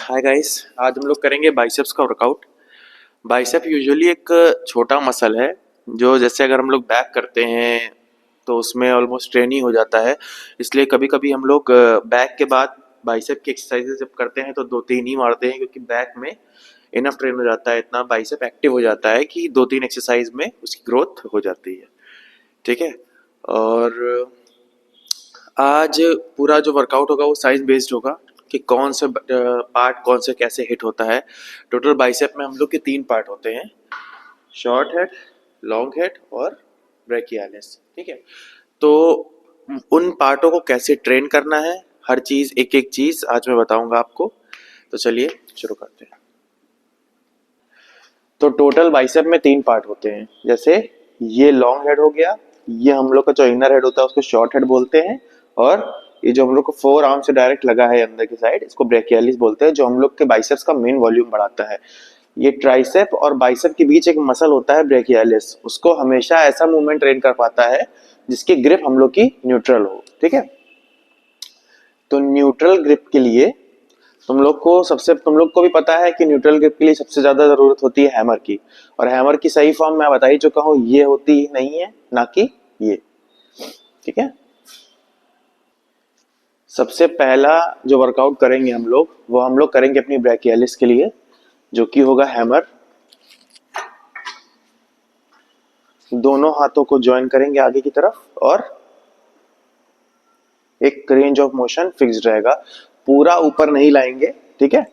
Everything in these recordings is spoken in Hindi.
हाय गाइस, आज हम लोग करेंगे बाइसेप्स का वर्कआउट। बाइसेप यूजुअली एक छोटा मसल है जो जैसे अगर हम लोग बैक करते हैं तो उसमें ऑलमोस्ट ट्रेन ही हो जाता है। इसलिए कभी कभी हम लोग बैक के बाद बाइसेप की एक्सरसाइजेज जब करते हैं तो 2-3 ही मारते हैं, क्योंकि बैक में इनफ ट्रेन हो जाता है, इतना बाइसेप एक्टिव हो जाता है कि 2-3 एक्सरसाइज में उसकी ग्रोथ हो जाती है। ठीक है। और आज पूरा जो वर्कआउट होगा वो साइज बेस्ड होगा कि कौन से पार्ट कौन से कैसे हिट होता है। टोटल बाइसेप में हम लोग के 3 पार्ट होते हैं, शॉर्ट हेड, लॉन्ग हेड और ब्रेकियालिस। ठीक है। तो उन पार्टों को कैसे ट्रेन करना है, हर चीज़ एक एक चीज़ आज मैं बताऊंगा आपको। तो चलिए शुरू करते हैं। तो टोटल बाइसेप में 3 पार्ट होते हैं, जैसे ये लॉन्ग हेड हो गया, ये हम लोग का जो इनर हेड होता है उसको शॉर्ट हेड बोलते हैं, और ये जो हम लोग को 4 आर्म से डायरेक्ट लगा है अंदर की साइड, इसको ब्रेकियालिस बोलते हैं, जो हम लोग के बाइसेप्स का मेन वॉल्यूम बढ़ाता है। ये ट्राइसेप और बाइसेप के बीच एक मसल होता है ब्रेकियालिस, उसको हमेशा ऐसा मूवमेंट ट्रेन कर पाता है जिसकी ग्रिप हम लोग की न्यूट्रल हो। ठीक है। तो न्यूट्रल ग्रिप के लिए तुम लोग को भी पता है कि न्यूट्रल ग्रिप के लिए सबसे ज्यादा जरूरत होती है हैमर की, और हैमर की सही फॉर्म मैं बता ही चुका हूं, ये होती ही नहीं है, ना कि ये। ठीक है। सबसे पहला जो वर्कआउट करेंगे हम लोग, वो हम लोग करेंगे अपनी ब्रेकियालिस के लिए, जो कि होगा हैमर। दोनों हाथों को ज्वाइन करेंगे आगे की तरफ, और एक रेंज ऑफ मोशन फिक्स्ड रहेगा, पूरा ऊपर नहीं लाएंगे। ठीक है।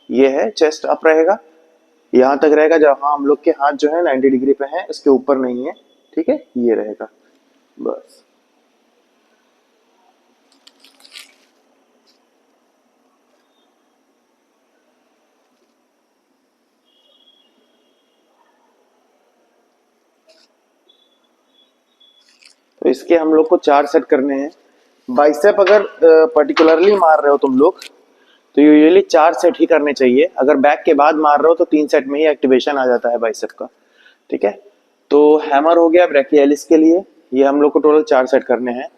ये है, चेस्ट अप रहेगा, यहां तक रहेगा जहां हम लोग के हाथ जो है 90 डिग्री पे है, इसके ऊपर नहीं है। ठीक है, ये रहेगा बस। तो इसके हम लोग को 4 सेट करने हैं। बाइसेप अगर पर्टिकुलरली मार रहे हो तुम लोग तो यूजुअली 4 सेट ही करने चाहिए। अगर बैक के बाद मार रहे हो तो 3 सेट में ही एक्टिवेशन आ जाता है बाइसेप का। ठीक है। तो हैमर हो गया ब्रेकियालिस के लिए, ये हम लोग को टोटल 4 सेट करने हैं।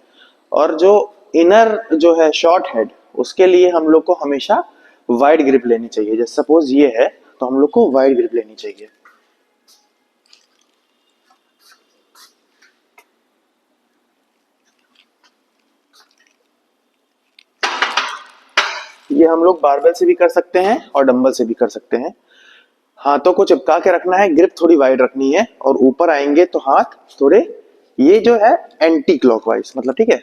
और जो इनर जो है शॉर्ट हेड, उसके लिए हम लोग को हमेशा वाइड ग्रिप लेनी चाहिए। जैसे सपोज ये है तो हम लोग को वाइड ग्रिप लेनी चाहिए। ये हम लोग बारबेल से भी कर सकते हैं और डंबल से भी कर सकते हैं। हाथों को चिपका के रखना है, ग्रिप थोड़ी वाइड रखनी है, और ऊपर आएंगे तो हाथ थोड़े, ये जो है एंटी क्लॉकवाइज मतलब। ठीक है,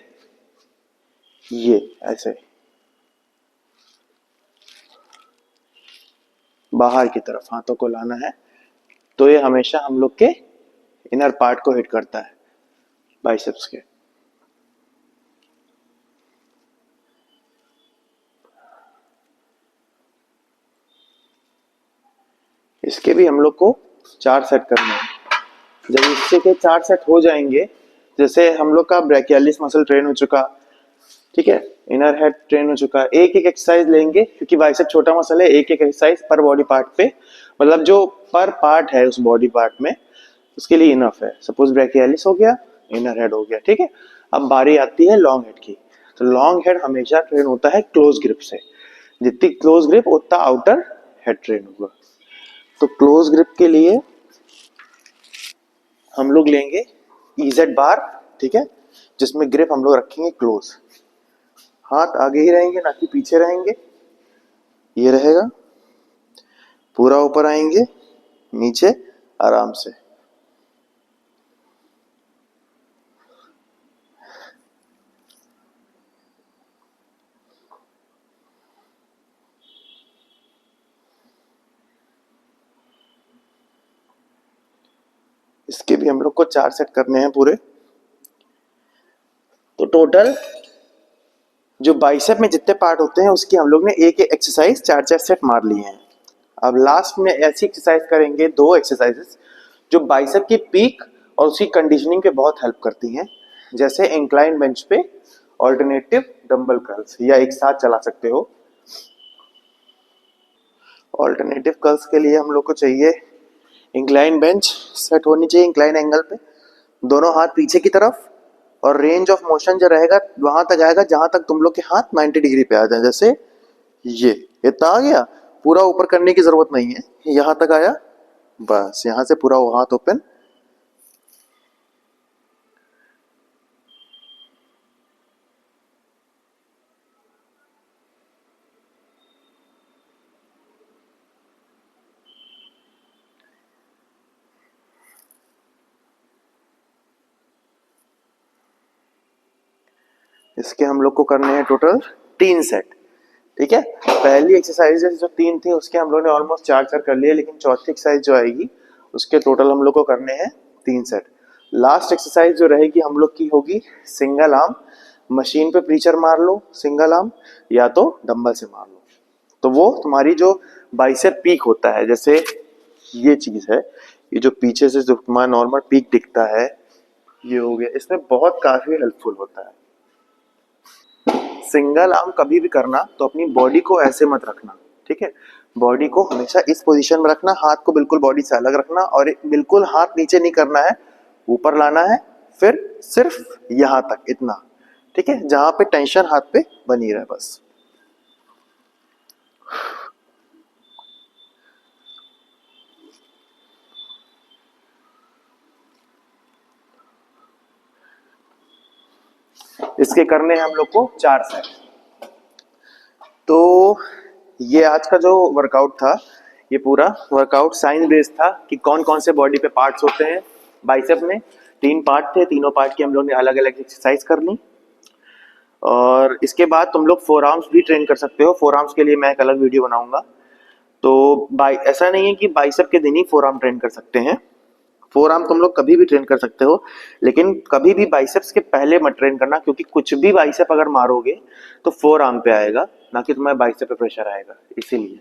ये ऐसे बाहर की तरफ हाथों को लाना है, तो ये हमेशा हम लोग के इनर पार्ट को हिट करता है, बाइसेप्स के। इसके भी हम लोग को 4 सेट करने हैं। जब इससे के 4 सेट हो जाएंगे, जैसे हम लोग का ब्रेकियालिस मसल ट्रेन हो चुका, ठीक है, इनर हेड ट्रेन हो चुका, एक एक एक्सरसाइज लेंगे, क्योंकि बाइसेप छोटा मसल है, एक एक एक्सरसाइज पर बॉडी पार्ट पे, मतलब जो पर पार्ट है उस बॉडी पार्ट में, उसके लिए इनफ है। सपोज ब्रेकियालिस हो गया, इनर हेड हो गया। ठीक है। अब बारी आती है लॉन्ग हेड की। तो लॉन्ग हेड हमेशा ट्रेन होता है क्लोज ग्रिप से, जितनी क्लोज ग्रिप उतना आउटर हेड ट्रेन होगा। तो क्लोज ग्रिप के लिए हम लोग लेंगे इजेड बार। ठीक है, जिसमें ग्रिप हम लोग रखेंगे क्लोज, हाथ आगे ही रहेंगे ना कि पीछे रहेंगे। ये रहेगा, पूरा ऊपर आएंगे, नीचे आराम से। इसके भी हम लोग को 4 सेट करने हैं पूरे। तो टोटल जो बाइसेप में जितने पार्ट होते हैं उसकी हम लोग ने एक एक एक्सरसाइज 4-4 सेट मार लिए हैं। अब लास्ट में ऐसी एक्सरसाइज करेंगे, 2 एक्सरसाइजेस जो बाइसेप की पीक और उसकी कंडीशनिंग पे बहुत हेल्प करती हैं, जैसे इंक्लाइन बेंच पे ऑल्टरनेटिव डंबल कर्ल्स, या एक साथ चला सकते हो। ऑल्टरनेटिव कर्ल्स के लिए हम लोग को चाहिए इंक्लाइन बेंच सेट होनी चाहिए, इंक्लाइन एंगल पे, दोनों हाथ पीछे की तरफ, और रेंज ऑफ मोशन जो रहेगा वहां तक आएगा जहां तक तुम लोग के हाथ 90 डिग्री पे आ जाए। जैसे ये इतना आ गया, पूरा ऊपर करने की जरूरत नहीं है, यहाँ तक आया बस, यहाँ से पूरा वो हाथ ओपन। इसके हम लोग को करने हैं टोटल 3 सेट, ठीक है। पहली एक्सरसाइज जो 3 थी उसके हम लोग ने ऑलमोस्ट 4 कर लिए, लेकिन चौथी एक्सरसाइज जो आएगी उसके टोटल हम लोग को करने हैं 3 सेट। लास्ट एक्सरसाइज जो रहेगी हम लोग की होगी सिंगल आर्म, मशीन पे प्रीचर मार लो सिंगल आर्म, या तो डंबल से मार लो। तो वो तुम्हारी जो बाइसेप पीक होता है, जैसे ये चीज है, ये जो पीछे से जो तुम्हारा नॉर्मल पीक दिखता है, ये हो गया, इसमें बहुत काफी हेल्पफुल होता है। सिंगल आर्म कभी भी करना तो अपनी बॉडी को ऐसे मत रखना, ठीक है। बॉडी को हमेशा इस पोजीशन में रखना, हाथ को बिल्कुल बॉडी से अलग रखना, और बिल्कुल हाथ नीचे नहीं करना है, ऊपर लाना है, फिर सिर्फ यहाँ तक इतना, ठीक है, जहां पे टेंशन हाथ पे बनी रहे बस। इसके करने हैं हम लोग को 4 सेट। तो ये आज का जो वर्कआउट था, ये पूरा वर्कआउट साइंस बेस्ड था कि कौन कौन से बॉडी पे पार्ट्स होते हैं। बाइसेप में 3 पार्ट थे, तीनों पार्ट की हम लोग ने अलग अलग एक्सरसाइज कर ली। और इसके बाद तुम लोग फोर आर्म्स भी ट्रेन कर सकते हो, फोर आर्म्स के लिए मैं एक अलग वीडियो बनाऊंगा। तो ऐसा नहीं है कि बाइसेप के दिन ही फोर आर्म ट्रेन कर सकते हैं, फोर आर्म तुम लोग कभी भी ट्रेन कर सकते हो, लेकिन कभी भी बाइसेप्स के पहले मत ट्रेन करना, क्योंकि कुछ भी बाइसेप अगर मारोगे तो फोर आर्म पे आएगा, ना कि तुम्हारे बाइसेप पे प्रेशर आएगा, इसीलिए।